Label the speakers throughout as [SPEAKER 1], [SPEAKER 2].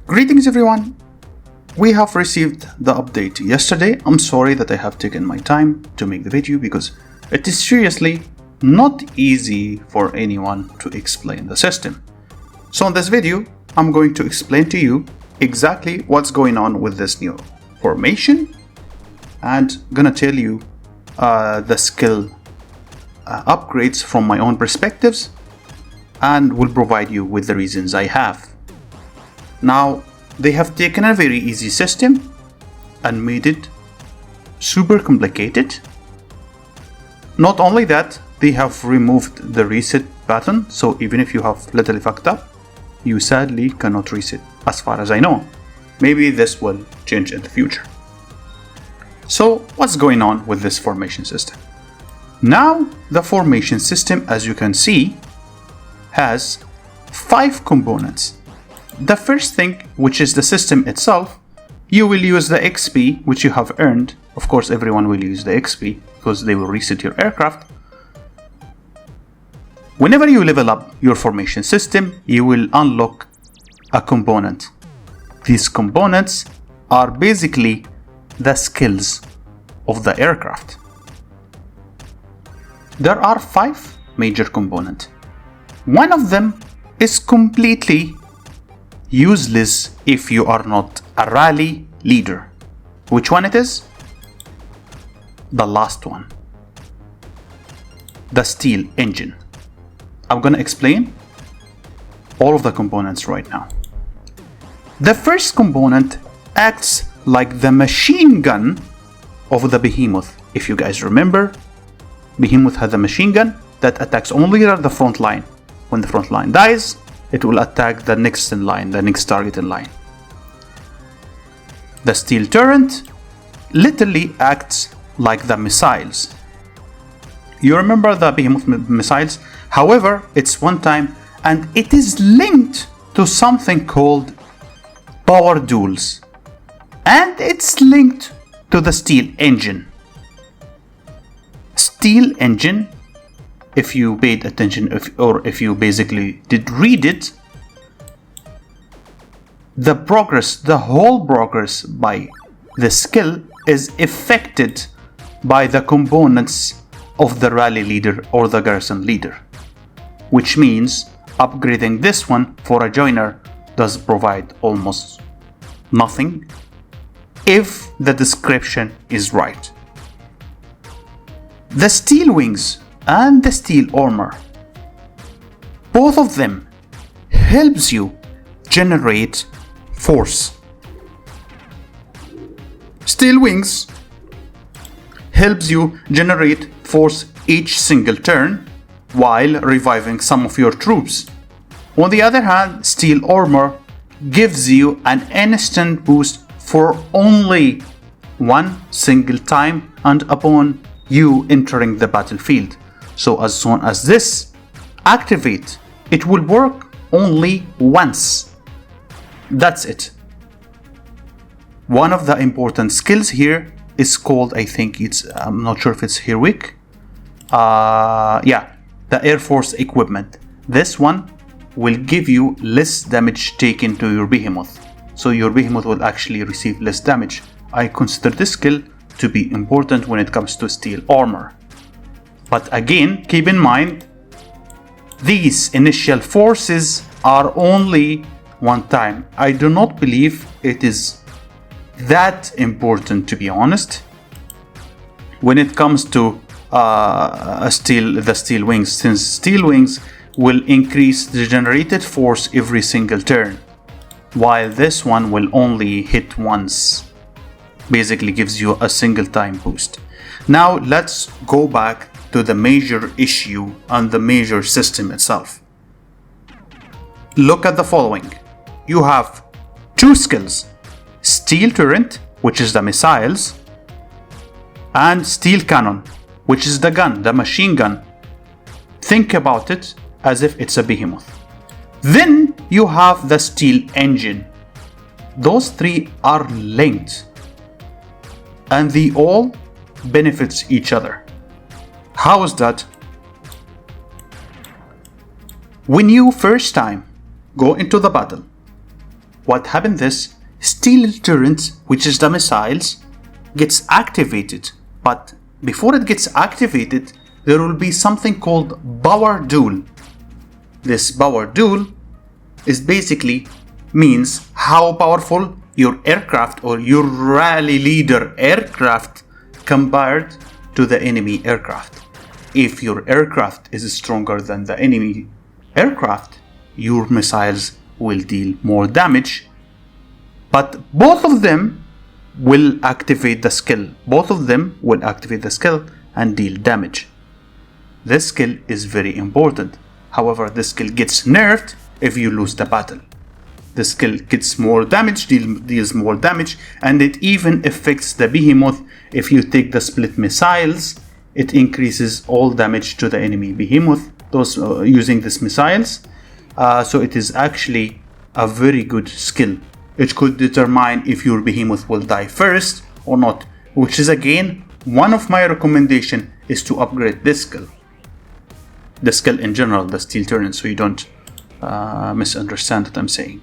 [SPEAKER 1] Greetings everyone! We have received the update yesterday. I'm sorry that I have taken my time to make the video because it is seriously not easy for anyone to explain the system. So in this video, I'm going to explain to you exactly what's going on with this new formation and gonna tell you the skill upgrades from my own perspectives and will provide you with the reasons I have. Now, they have taken a very easy system and made it super complicated. Not only that, they have removed the reset button, so even if you have literally fucked up, you sadly cannot reset, as far as I know. Maybe this will change in the future. So, what's going on with this formation system? Now, the formation system, as you can see, has 5 components. The first thing, which is the system itself, you will use the XP which you have earned. Of course, everyone will use the XP because they will reset your aircraft. Whenever you level up your formation system, you will unlock a component. These components are basically the skills of the aircraft. There are 5 major components. One of them is completely useless if you are not a rally leader. Which one it is? The last one. The steel engine. I'm gonna explain all of the components right now. The first component acts like the machine gun of the behemoth. If you guys remember, behemoth has a machine gun that attacks only the front line. When the front line dies, it will attack the next in line, the next target in line. The steel turret literally acts like the missiles. You remember the behemoth missiles? However, it's one time and it is linked to something called power duels. And it's linked to the steel engine. Steel engine, if you paid attention or if you basically did read it, the whole progress by the skill is affected by the components of the rally leader or the garrison leader, which means upgrading this one for a joiner does provide almost nothing if the description is right. The steel wings and the steel armor, both of them helps you generate force. Steel wings helps you generate force each single turn while reviving some of your troops. On the other hand, steel armor gives you an instant boost for only one single time and upon you entering the battlefield. So as soon as this activates, it will work only once. That's it. One of the important skills here is called, I'm not sure if it's heroic. The Air Force equipment. This one will give you less damage taken to your behemoth. So your behemoth will actually receive less damage. I consider this skill to be important when it comes to steel armor. But again, keep in mind, these initial forces are only one time. I do not believe it is that important, to be honest, when it comes to the steel wings, since steel wings will increase the generated force every single turn, while this one will only hit once. Basically gives you a single time boost. Now let's go back to the major issue and the major system itself. Look at the following. You have 2 skills. Steel turret, which is the missiles, and steel cannon, which is the gun, the machine gun. Think about it as if it's a behemoth. Then you have the steel engine. Those 3 are linked and they all benefits each other. How is that? When you first time go into the battle, what happened is steel turret, which is the missiles, gets activated. But before it gets activated, there will be something called power duel. This power duel is basically means how powerful your aircraft or your rally leader aircraft compared to the enemy aircraft. If your aircraft is stronger than the enemy aircraft, your missiles will deal more damage. But both of them will activate the skill. Both of them will activate the skill and deal damage. This skill is very important. However, this skill gets nerfed if you lose the battle. The skill gets more damage, deals more damage, and it even affects the behemoth. If you take the split missiles, it increases all damage to the enemy behemoth, those using these missiles. So it is actually a very good skill. It could determine if your behemoth will die first or not, which is again one of my recommendation is to upgrade this skill. The skill in general, the steel turret, so you don't misunderstand what I'm saying.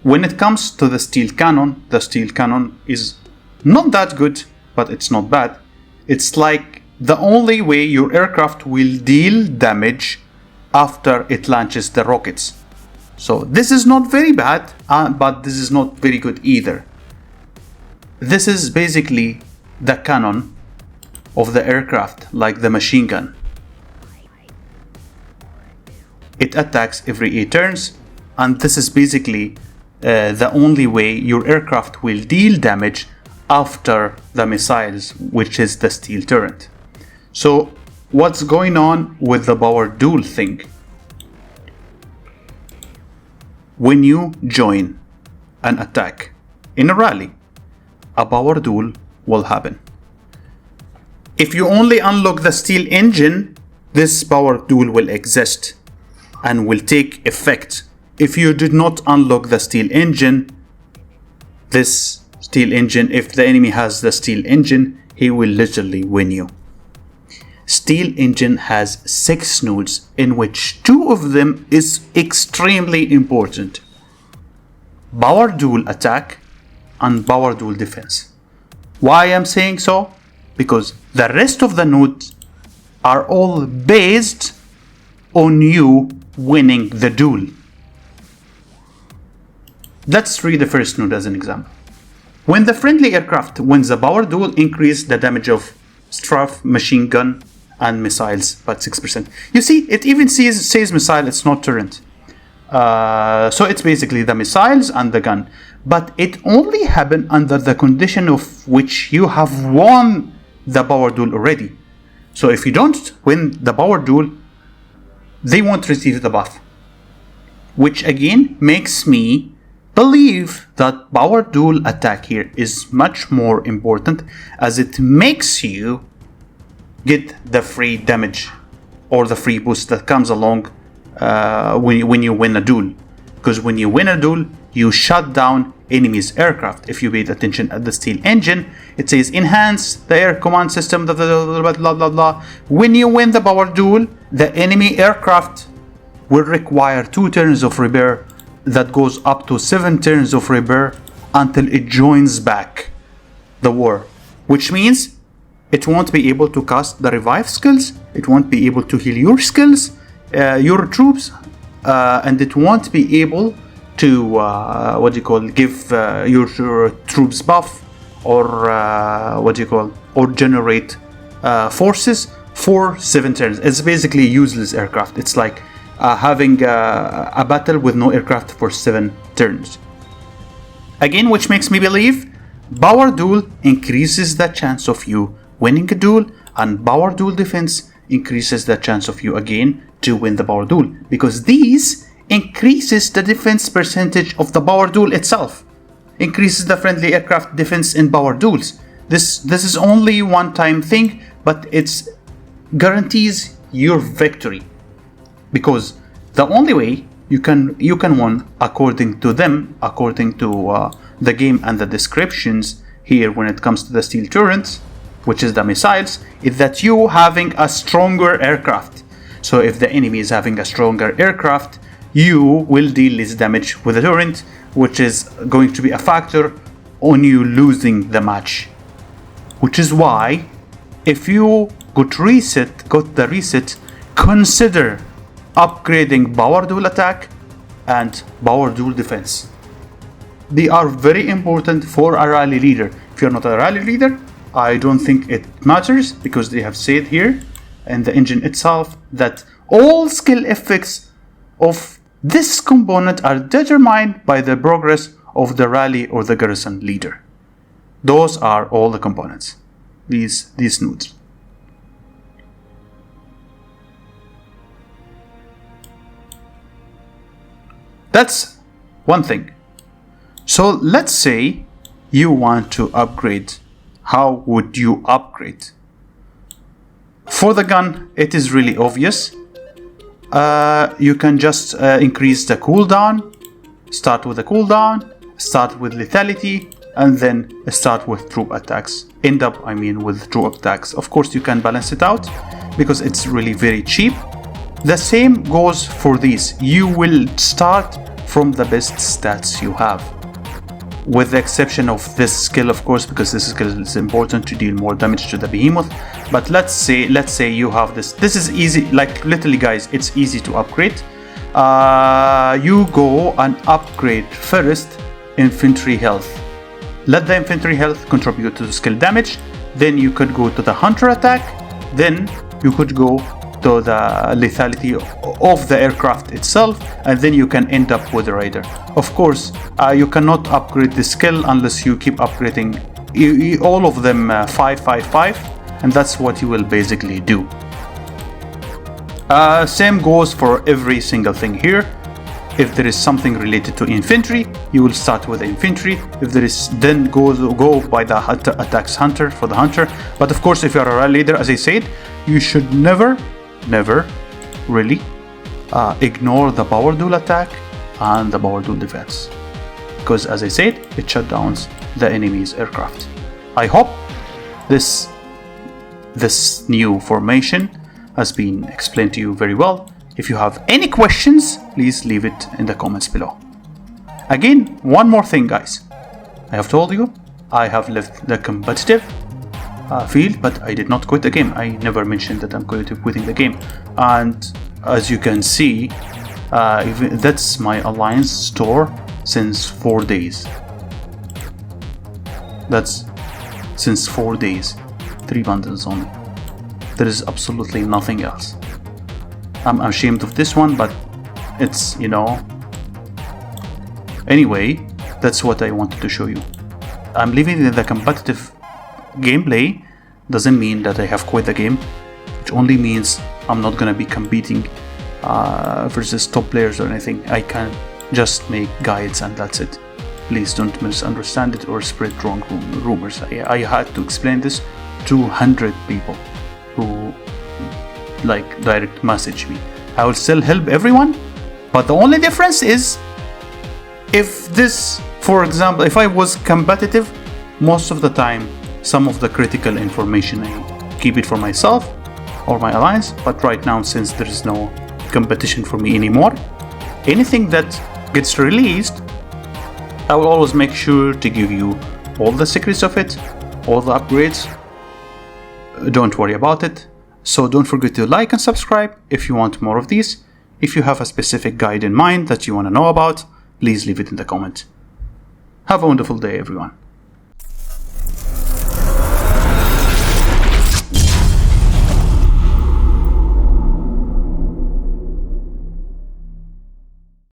[SPEAKER 1] When it comes to the steel cannon is not that good, but it's not bad. It's like the only way your aircraft will deal damage after it launches the rockets. So this is not very bad, but this is not very good either. This is basically the cannon of the aircraft, like the machine gun. It attacks every 8 turns, and this is basically the only way your aircraft will deal damage after the missiles, which is the steel turret. So what's going on with the power duel thing? When you join an attack in a rally, a power duel will happen. If you only unlock the steel engine, this power duel will exist and will take effect. If you did not unlock the steel engine, this steel engine, if the enemy has the steel engine, he will literally win you. Steel engine has 6 nodes, in which 2 of them is extremely important: power duel attack and power duel defense. Why I'm saying so? Because the rest of the nodes are all based on you winning the duel. Let's read the first node as an example. When the friendly aircraft wins the power duel, increase the damage of strafe, machine gun, and missiles by 6%. You see, it even says missile, it's not turret. So it's basically the missiles and the gun. But it only happens under the condition of which you have won the power duel already. So if you don't win the power duel, they won't receive the buff. Which again makes me believe that power duel attack here is much more important, as it makes you get the free damage or the free boost that comes along when you win a duel. Because when you win a duel, you shut down enemy's aircraft. If you paid attention at the steel engine, it says enhance the air command system, blah, blah, blah, blah, blah. When you win the power duel, the enemy aircraft will require 2 turns of repair, that goes up to 7 turns of repair until it joins back the war, which means it won't be able to cast the revive skills, it won't be able to heal your skills, your troops, and it won't be able to give your troops buff or generate forces for 7 turns. It's basically useless aircraft. It's like having a battle with no aircraft for 7 turns. Again, which makes me believe power duel increases the chance of you winning a duel, and power duel defense increases the chance of you again to win the power duel, because these increases the defense percentage of the power duel itself, increases the friendly aircraft defense in power duels. This is only one-time thing, but it guarantees your victory, because the only way you can win, according to them, according to the game and the descriptions here when it comes to the steel turrets, which is the missiles, is that you having a stronger aircraft. So if the enemy is having a stronger aircraft, you will deal less damage with the torrent, which is going to be a factor on you losing the match. Which is why, if you got the reset, consider upgrading power dual attack and power dual defense. They are very important for a rally leader. If you're not a rally leader, I don't think it matters, because they have said here in the engine itself that all skill effects of this component are determined by the progress of the rally or the garrison leader. Those are all the components, these nodes. That's one thing. So let's say you want to upgrade. How would you upgrade? For the gun, it is really obvious. You can just increase the cooldown, start with the cooldown, start with lethality, and then start with troop attacks. End up, with troop attacks. Of course, you can balance it out because it's really very cheap. The same goes for these. You will start from the best stats you have, with the exception of this skill, of course, because this skill is important to deal more damage to the behemoth. But let's say you have this. This is easy, like literally, guys, it's easy to upgrade. You go and upgrade first infantry health. Let the infantry health contribute to the skill damage. Then you could go to the hunter attack. Then you could go to the lethality of the aircraft itself, and then you can end up with the raider. Of course, you cannot upgrade the skill unless you keep upgrading all of them 555, and that's what you will basically do. Same goes for every single thing here. If there is something related to infantry, you will start with the infantry. If there is, then go by the attacks hunter for the hunter. But of course, if you are a rally leader, as I said, you should never really ignore the power dual attack and the power dual defense, because as I said, it shut down the enemy's aircraft. I hope this new formation has been explained to you very well. If you have any questions, please leave it in the comments below. Again, one more thing, guys. I have told you I have left the competitive field, but I did not quit the game. I never mentioned that I'm quitting the game. And as you can see, that's my alliance store since 4 days. That's since 4 days. 3 bundles only. There is absolutely nothing else. I'm ashamed of this one, but it's, Anyway, that's what I wanted to show you. I'm leaving the competitive gameplay. Doesn't mean that I have quit the game. It only means I'm not gonna be competing versus top players or anything. I can just make guides and that's it. Please don't misunderstand it or spread wrong rumors. I had to explain this to 100 people who direct message me. I will still help everyone, but the only difference is, if this, for example, if I was competitive, most of the time some of the critical information I keep it for myself or my alliance. But right now, since there is no competition for me anymore, anything that gets released, I will always make sure to give you all the secrets of it, all the upgrades. Don't worry about it. So don't forget to like and subscribe if you want more of these. If you have a specific guide in mind that you want to know about, please leave it in the comment. Have a wonderful day, everyone.